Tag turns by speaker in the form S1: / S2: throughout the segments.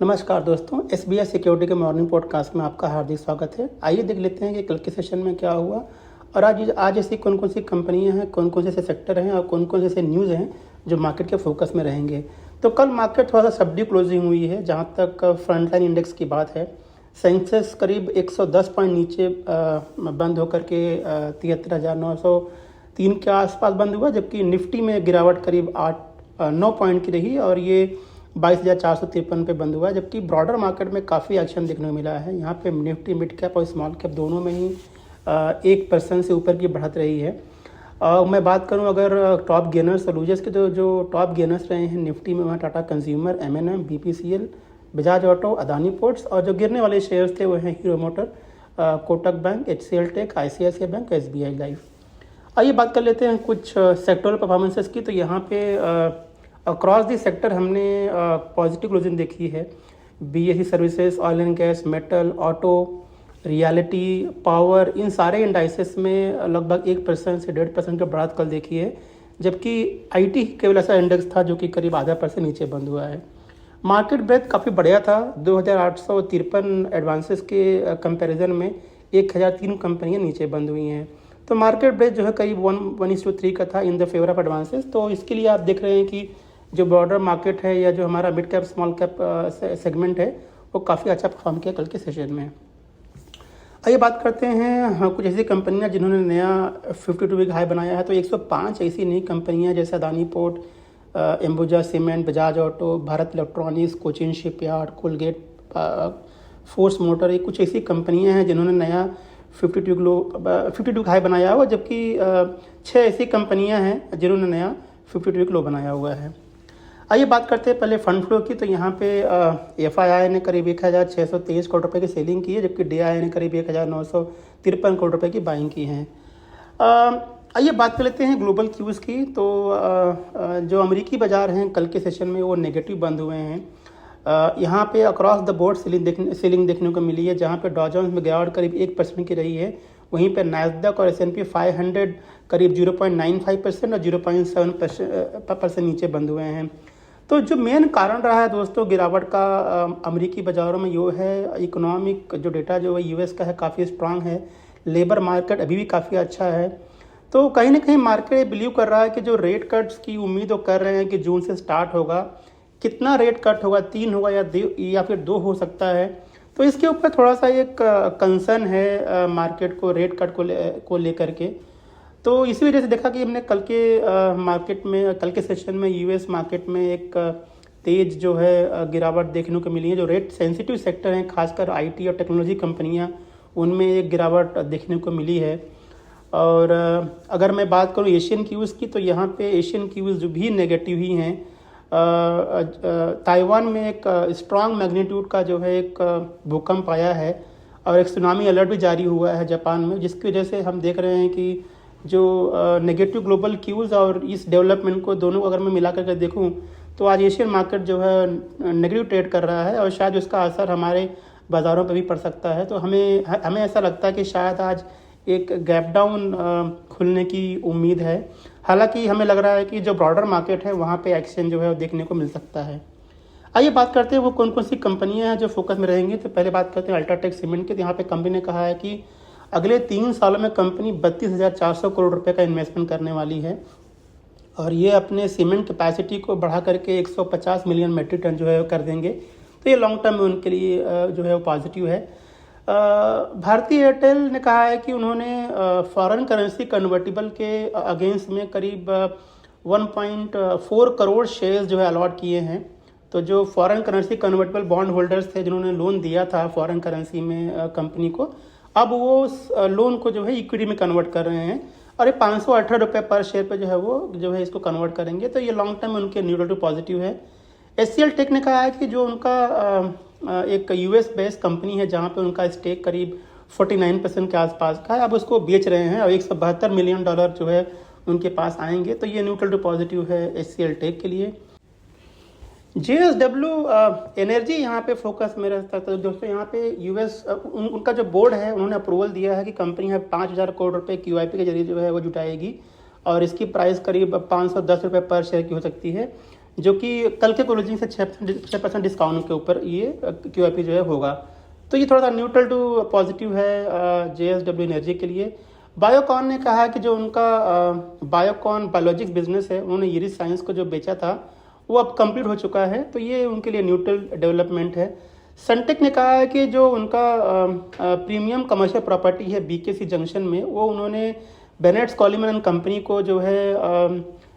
S1: नमस्कार दोस्तों, SBI security के मॉर्निंग पॉडकास्ट में आपका हार्दिक स्वागत है। आइए देख लेते हैं कि कल के सेशन में क्या हुआ और आज ऐसी कौन कौन सी कंपनियां हैं, कौन कौन से ऐसे सेक्टर हैं और कौन कौन से ऐसे न्यूज़ हैं जो मार्केट के फोकस में रहेंगे। तो कल मार्केट थोड़ा सा सबडी क्लोजिंग हुई है। जहां तक फ्रंटलाइन इंडेक्स की बात है, सेंसेक्स करीब 110 पॉइंट नीचे बंद होकर के 73,903 के आसपास बंद हुआ, जबकि निफ्टी में गिरावट करीब 9 पॉइंट की रही और ये 22,453 पे बंद हुआ। जबकि ब्रॉडर मार्केट में काफ़ी एक्शन देखने को मिला है। यहाँ पे निफ्टी मिड कैप और स्मॉल कैप दोनों में ही 1% से ऊपर की बढ़त रही है। मैं बात करूँ अगर टॉप गेनर्स और लूजर्स के, तो जो टॉप गेनर्स रहे हैं निफ्टी में वहाँ Tata consumer, M&M, BPCL, Bajaj auto, Adani ports, और जो गिरने वाले शेयर्स थे वो हैं Hero motor, Kotak bank, HCL tech, ICICI bank, SBI life. आइए बात कर लेते हैं कुछ सेक्टोरल परफॉर्मेंसेस की। तो यहाँ पे अक्रॉस दी सेक्टर हमने पॉजिटिव क्लोजिंग देखी है। BSE services, oil and gas, metal, auto, realty, power, इन सारे इंडाइसेस में लगभग 1% से 1.5% की बढ़त कल देखी है। जबकि IT केवल ऐसा इंडेक्स था जो कि करीब आधा % नीचे बंद हुआ है। मार्केट ब्रेथ काफ़ी बढ़िया था। 2,853 एडवांसेस के कंपैरिजन में 1,003 कंपनियां नीचे बंद हुई हैं। तो मार्केट ब्रेथ जो है करीब 1:3 का था in the favour of advances. तो इसके लिए आप देख रहे हैं कि जो ब्रॉडर मार्केट है या जो हमारा mid cap small cap segment है वो काफ़ी अच्छा परफॉर्म किया कल के सेशन में। आइए बात करते हैं कुछ ऐसी कंपनियां जिन्होंने नया 52 वीक हाई बनाया है। तो 105 ऐसी नई कंपनियां जैसे Adani port, Ambuja cement, Bajaj auto, Bharat electronics, Cochin shipyard, Colgate, Force Motor, ये कुछ ऐसी कंपनियां हैं जिन्होंने नया 52 हाई बनाया हुआ। जबकि 6 ऐसी कंपनियां हैं जिन्होंने नया 52 वीक लो बनाया हुआ है। आइए बात करते हैं पहले फंड फ्लो की। तो यहाँ पे FII ने करीब 1,623 करोड़ रुपए की सेलिंग की है, जबकि DII ने करीब 1,953 करोड़ रुपए की बाइंग की है। आइए बात कर लेते हैं ग्लोबल क्यूज़ की। तो जो अमेरिकी बाजार हैं कल के सेशन में वो नेगेटिव बंद हुए हैं। यहाँ पे अक्रॉस द बोर्ड सेलिंग देखने को मिली है, जहाँ पे डॉ जोन्स में गिरावट करीब 1% की रही है। वहीं पे नैस्डैक और S&P 500 करीब 0.95% और 0.7% नीचे बंद हुए हैं। तो जो मेन कारण रहा है दोस्तों गिरावट का अमेरिकी बाज़ारों में, यो है इकोनॉमिक जो डेटा जो है US का है काफ़ी स्ट्रांग है। लेबर मार्केट अभी भी काफ़ी अच्छा है। तो कहीं ना कहीं मार्केट बिलीव कर रहा है कि जो रेट कट्स की उम्मीद वो कर रहे हैं कि जून से स्टार्ट होगा। कितना रेट कट होगा, 3 होगा या फिर 2 हो सकता है। तो इसके ऊपर थोड़ा सा एक कंसर्न है मार्केट को रेट कट को लेकर के। तो इसी वजह से देखा कि हमने कल के मार्केट में, कल के सेशन में US मार्केट में एक तेज जो है गिरावट देखने को मिली है। जो रेट सेंसिटिव सेक्टर हैं, खासकर IT और टेक्नोलॉजी कंपनियां, उनमें एक गिरावट देखने को मिली है। और अगर मैं बात करूं एशियन क्यूज़ की, तो यहाँ पे एशियन क्यूज़ जो भी नेगेटिव ही हैं। ताइवान में एक स्ट्रांग मैग्नीट्यूड का जो है एक भूकंप आया है और एक सुनामी अलर्ट भी जारी हुआ है जापान में, जिसकी वजह से हम देख रहे हैं कि जो नेगेटिव ग्लोबल क्यूज़ और इस डेवलपमेंट को दोनों अगर मैं मिला करके देखूं तो आज एशियन मार्केट जो है नेगेटिव ट्रेड कर रहा है और शायद उसका असर हमारे बाज़ारों पर भी पड़ सकता है। तो हमें ऐसा लगता है कि शायद आज एक गैप डाउन खुलने की उम्मीद है। हालांकि हमें लग रहा है कि जो ब्रॉडर मार्केट है वहाँ पे एक्शन जो है वो देखने को मिल सकता है। आइए बात करते हैं वो कौन कौन सी कंपनियां हैं जो फोकस में रहेंगी। तो पहले बात करते हैं अल्ट्राटेक सीमेंट की। तो यहाँ पे कंपनी ने कहा है कि अगले 3 सालों में कंपनी 32,400 करोड़ रुपए का इन्वेस्टमेंट करने वाली है और ये अपने सीमेंट कैपेसिटी को बढ़ा करके 150 मिलियन मेट्रिक टन जो है कर देंगे। तो ये लॉन्ग टर्म में उनके लिए जो है वो पॉजिटिव है। भारतीय एयरटेल ने कहा है कि उन्होंने फॉरेन करेंसी कन्वर्टिबल के अगेंस्ट में करीब 1.4 करोड़ शेयर्स जो है अलॉट किए हैं। तो जो foreign currency convertible bond holders थे जिन्होंने लोन दिया था फॉरेन करेंसी में कंपनी को, अब वो लोन को जो है इक्विटी में कन्वर्ट कर रहे हैं और ये 518 रुपये पर शेयर पे जो है वो जो है इसको कन्वर्ट करेंगे। तो ये लॉन्ग टर्म में उनके न्यूट्रल टू पॉजिटिव है। HCL टेक ने कहा है कि जो उनका एक US बेस्ड कंपनी है जहाँ पे उनका स्टेक करीब 49% के आसपास का है, अब उसको बेच रहे हैं और $172 मिलियन जो है उनके पास आएंगे। तो ये न्यूट्रल टू पॉजिटिव है HCL टेक के लिए। JSW एनर्जी यहाँ पे फोकस में रहता है। तो दोस्तों यहाँ पे US उनका जो बोर्ड है उन्होंने अप्रूवल दिया है कि कंपनी है 5,000 करोड़ रुपए QIP के जरिए जो है वो जुटाएगी और इसकी प्राइस करीब 510 रुपये पर शेयर की हो सकती है। जो कि कल के क्लोजिंग से 6% डिस्काउंट के ऊपर ये QIP जो है होगा। तो ये थोड़ा सा न्यूट्रल टू पॉजिटिव है JSW एनर्जी के लिए। बायोकॉन ने कहा कि जो उनका बायोकॉन बायोलॉजिक्स बिजनेस है, उन्होंने ईरिस साइंस को जो बेचा था वो अब कंप्लीट हो चुका है, तो ये उनके लिए न्यूट्रल डेवलपमेंट है। सनटेक ने कहा है कि जो उनका प्रीमियम कमर्शियल प्रॉपर्टी है BKC जंक्शन में, वो उन्होंने बेनेट्स कॉलिमन एंड कंपनी को जो है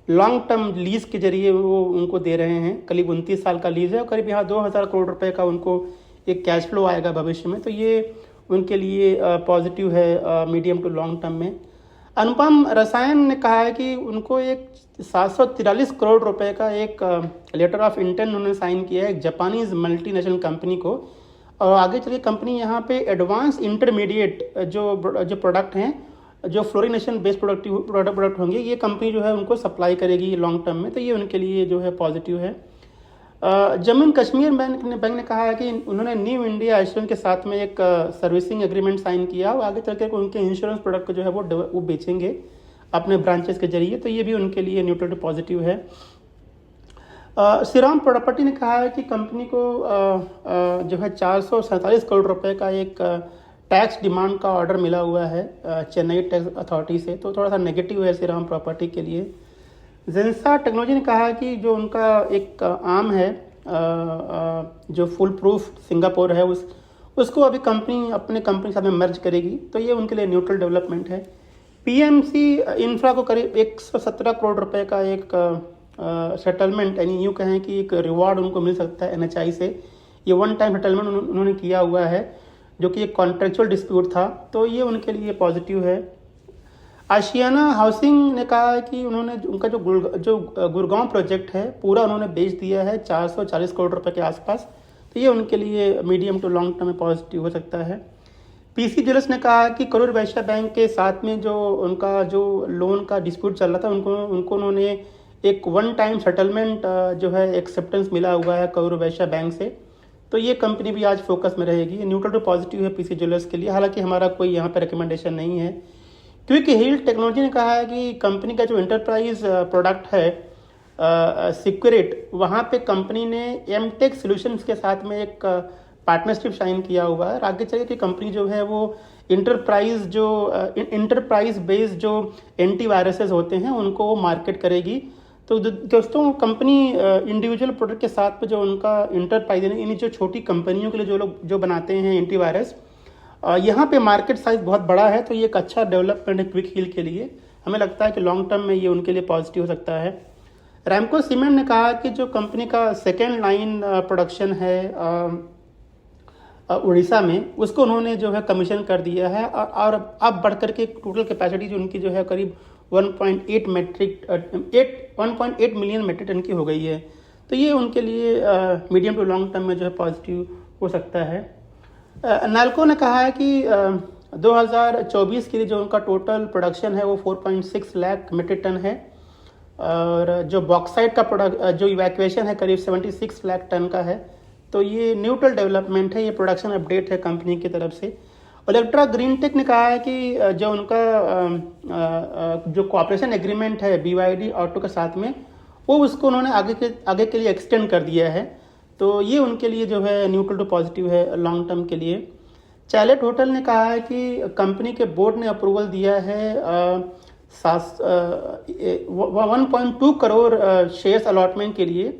S1: लॉन्ग टर्म लीज के जरिए वो उनको दे रहे हैं। करीब 29 साल का लीज है और करीब यहाँ 2000 करोड़ रुपए का उनको एक कैश फ्लो आएगा भविष्य में, तो ये उनके लिए पॉजिटिव है मीडियम टू लॉन्ग टर्म में। अनुपम रसायन ने कहा है कि उनको एक 743 करोड़ रुपए का एक लेटर ऑफ इंटेंट उन्होंने साइन किया है एक जापानीज मल्टीनेशनल कंपनी को, और आगे चलिए कंपनी यहाँ पे एडवांस इंटरमीडिएट जो प्रोडक्ट हैं, जो फ्लोरिनेशन बेस्ड प्रोडक्ट होंगे, ये कंपनी जो है उनको सप्लाई करेगी लॉन्ग टर्म में, तो ये उनके लिए जो है पॉजिटिव है। जम्मू एंड कश्मीर बैंक ने कहा है कि उन्होंने न्यू इंडिया एश्योरेंस के साथ में एक सर्विसिंग एग्रीमेंट साइन किया और आगे चल के उनके इंश्योरेंस प्रोडक्ट को जो है वो बेचेंगे अपने ब्रांचेस के जरिए, तो ये भी उनके लिए न्यूट्रल टू पॉजिटिव है। श्रीराम प्रॉपर्टी ने कहा है कि कंपनी को जो है 447 करोड़ रुपए का एक टैक्स डिमांड का ऑर्डर मिला हुआ है चेन्नई टैक्स अथॉरिटी से, तो थोड़ा सा नेगेटिव है श्रीराम प्रॉपर्टी के लिए। जेंसा टेक्नोलॉजी ने कहा है कि जो उनका एक आर्म है जो फुल प्रूफ सिंगापुर है उसको अभी कंपनी अपने कंपनी साथ में मर्ज करेगी, तो ये उनके लिए न्यूट्रल डेवलपमेंट है। PMC इंफ्रा को करीब 117 करोड़ रुपए का एक सेटलमेंट, यानी यूँ कहें कि एक रिवॉर्ड उनको मिल सकता है NHI से। ये वन टाइम सेटलमेंट उन्होंने किया हुआ है जो कि एक कॉन्ट्रेक्चुअल डिस्प्यूट था, तो ये उनके लिए पॉजिटिव है। आशियाना हाउसिंग ने कहा है कि उन्होंने उनका जो गुड़गांव प्रोजेक्ट है पूरा उन्होंने बेच दिया है 440 करोड़ रुपए के आसपास, तो ये उनके लिए मीडियम टू लॉन्ग टर्म में पॉजिटिव हो सकता है। PC ज्वेलर्स ने कहा कि करूर वैश्य बैंक के साथ में जो उनका जो लोन का डिस्प्यूट चल रहा था उनको उन्होंने एक वन टाइम सेटलमेंट जो है एक्सेप्टेंस मिला हुआ है करूर वैश्य बैंक से, तो ये कंपनी भी आज फोकस में रहेगी। न्यूट्रल टू पॉजिटिव है PC ज्वेलर्स के लिए, हालांकि हमारा कोई यहाँ पे रिकमेंडेशन नहीं है। क्योंकि हिल टेक्नोलॉजी ने कहा है कि कंपनी का जो एंटरप्राइज प्रोडक्ट है सिक्योरिट, वहाँ पे कंपनी ने एमटेक सॉल्यूशंस के साथ में एक पार्टनरशिप साइन किया हुआ है। आगे चलिए कि कंपनी जो है वो इंटरप्राइज बेस्ड जो एंटीवायरसेस होते हैं उनको वो मार्केट करेगी। तो दोस्तों कंपनी इंडिविजुअल प्रोडक्ट के साथ में जो उनका इंटरप्राइज यानी जो छोटी कंपनियों के लिए जो लोग जो बनाते हैं एंटीवायरस, यहाँ पे मार्केट साइज बहुत बड़ा है, तो ये एक अच्छा डेवलपमेंट है क्विक हील के लिए। हमें लगता है कि लॉन्ग टर्म में ये उनके लिए पॉजिटिव हो सकता है। रैमको सीमेंट ने कहा कि जो कंपनी का सेकेंड लाइन प्रोडक्शन है उड़ीसा में, उसको उन्होंने जो है कमीशन कर दिया है और अब बढ़ करके टोटल कैपेसिटी जो उनकी जो है करीब 1.8 मिलियन मेट्रिक टन की हो गई है, तो ये उनके लिए मीडियम टू लॉन्ग टर्म में जो है पॉजिटिव हो सकता है। नाल्को ने कहा है कि 2024 के लिए जो उनका टोटल प्रोडक्शन है वो 4.6 लाख मेट्रिक टन है और जो बॉक्साइट का जो इवैक्यूएशन है करीब 76 लाख टन का है, तो ये न्यूट्रल डेवलपमेंट है, ये प्रोडक्शन अपडेट है कंपनी की तरफ से। इलेक्ट्रा ग्रीन टेक ने कहा है कि जो उनका जो कॉपरेशन एग्रीमेंट है BYD ऑटो के साथ में, वो उसको उन्होंने आगे के लिए एक्सटेंड कर दिया है, तो ये उनके लिए जो है न्यूट्रल टू पॉजिटिव है लॉन्ग टर्म के लिए। चैलेट होटल ने कहा है कि कंपनी के बोर्ड ने अप्रूवल दिया है 1.2 करोड़ शेयर्स अलॉटमेंट के लिए,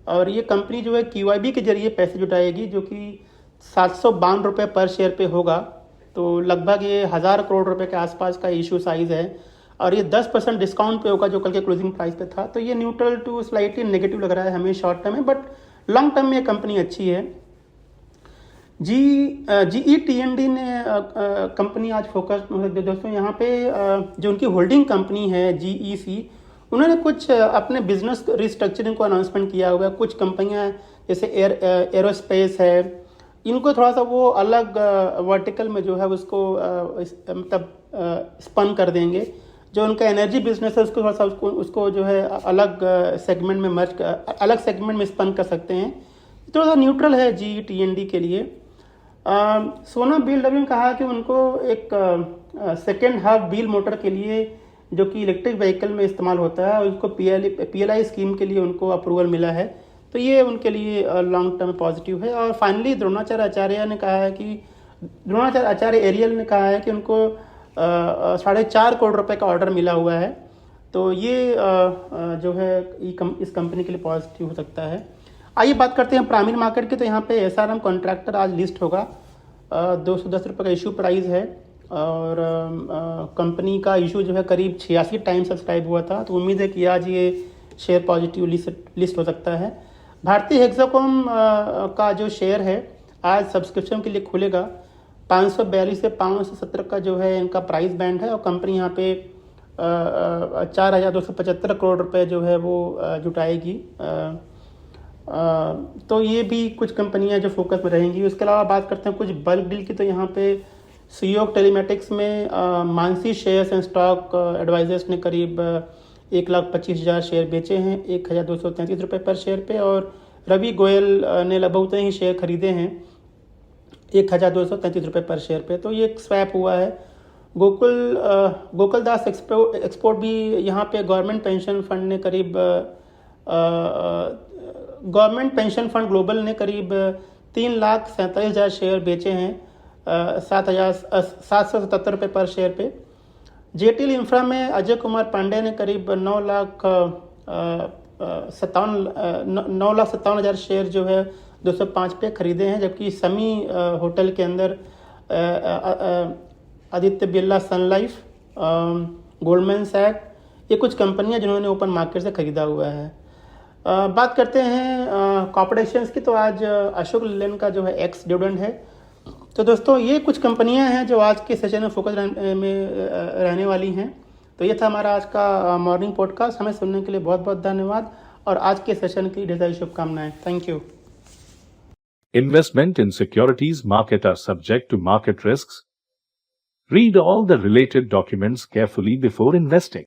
S1: और ये कंपनी जो है QIB के जरिए पैसे जुटाएगी जो कि 752 रुपये पर शेयर पे होगा, तो लगभग ये 1000 करोड़ रुपए के आसपास का इशू साइज है और ये 10% डिस्काउंट पे होगा जो कल के क्लोजिंग प्राइस पे था, तो ये न्यूट्रल टू स्लाइटली नेगेटिव लग रहा है हमें शॉर्ट टर्म में, बट लॉन्ग टर्म में ये कंपनी अच्छी है। GETND ने कंपनी आज फोकस दोस्तों यहाँ पे जो उनकी होल्डिंग कंपनी है GEC, उन्होंने कुछ अपने बिजनेस रिस्ट्रक्चरिंग को अनाउंसमेंट किया हुआ है। कुछ कंपनियां जैसे एरोस्पेस है, इनको थोड़ा सा वो अलग वर्टिकल में जो है उसको मतलब स्पन कर देंगे। जो उनका एनर्जी बिजनेस है उसको थोड़ा सा उसको जो है अलग सेगमेंट में अलग सेगमेंट में स्पन कर सकते हैं, थोड़ा सा न्यूट्रल है GETND के लिए। सोना BLW ने कहा कि उनको एक सेकेंड हाफ व्हील मोटर के लिए जो कि इलेक्ट्रिक व्हीकल में इस्तेमाल होता है और उसको PLI स्कीम के लिए उनको अप्रूवल मिला है, तो ये उनके लिए लॉन्ग टर्म पॉजिटिव है। और फाइनली द्रोणाचार्य आचार्य ने कहा है कि द्रोणाचार्य आचार्य एरियल ने कहा है कि उनको 4.5 करोड़ रुपए का ऑर्डर मिला हुआ है, तो ये जो है इस कंपनी के लिए पॉजिटिव हो सकता है। आइए बात करते हैं प्राइमरी मार्केट की। तो यहाँ पे SRM कॉन्ट्रैक्टर आज लिस्ट होगा, 210 रुपये का इशू प्राइस है और कंपनी का इशू जो है करीब 86 टाइम सब्सक्राइब हुआ था, तो उम्मीद है कि आज ये शेयर पॉजिटिव लिस्ट हो सकता है। भारतीय हेक्साकॉम का जो शेयर है आज सब्सक्रिप्शन के लिए खुलेगा, 542 से 570 का जो है इनका प्राइस बैंड है और कंपनी यहाँ पे 4,275 करोड़ रुपए जो है वो जुटाएगी। तो ये भी कुछ कंपनियां जो फोकस में रहेंगी। उसके अलावा बात करते हैं कुछ बल्क डील की। तो यहाँ पे सीओक टेलीमेटिक्स में Mansi shares and stock advisors ने करीब 1,25,000 शेयर बेचे हैं 1,233 रुपये पर शेयर पे, और रवि गोयल ने लगभग उतने ही शेयर खरीदे हैं 1,233 रुपये पर शेयर पे। तो ये एक स्वैप हुआ है। गोकुलदास एक्सपोर्ट भी यहाँ पे गवर्नमेंट पेंशन फंड ग्लोबल ने करीब 3,47,000 शेयर बेचे हैं 7,777 रुपये पर शेयर पे। जेटील इंफ्रा में अजय कुमार पांडे ने करीब 9,57,000 शेयर जो है 205 पे खरीदे हैं, जबकि समी होटल के अंदर आदित्य बिरला सन लाइफ, गोल्डमैन सैक, ये कुछ कंपनियां जिन्होंने ओपन मार्केट से खरीदा हुआ है। बात करते हैं कॉर्पोरेशंस की। तो आज अशोक लेलैंड का जो है एक्स डिविडेंड है। तो दोस्तों ये कुछ कंपनियां हैं जो आज के सेशन में फोकस में रहने वाली हैं। तो ये था हमारा आज का मॉर्निंग पॉडकास्ट। हमें सुनने के लिए बहुत बहुत धन्यवाद और आज के सेशन की ढेर सारी शुभकामनाएं। Thank you.
S2: Investment in securities market are subject to market risks. Read all the related documents carefully before investing.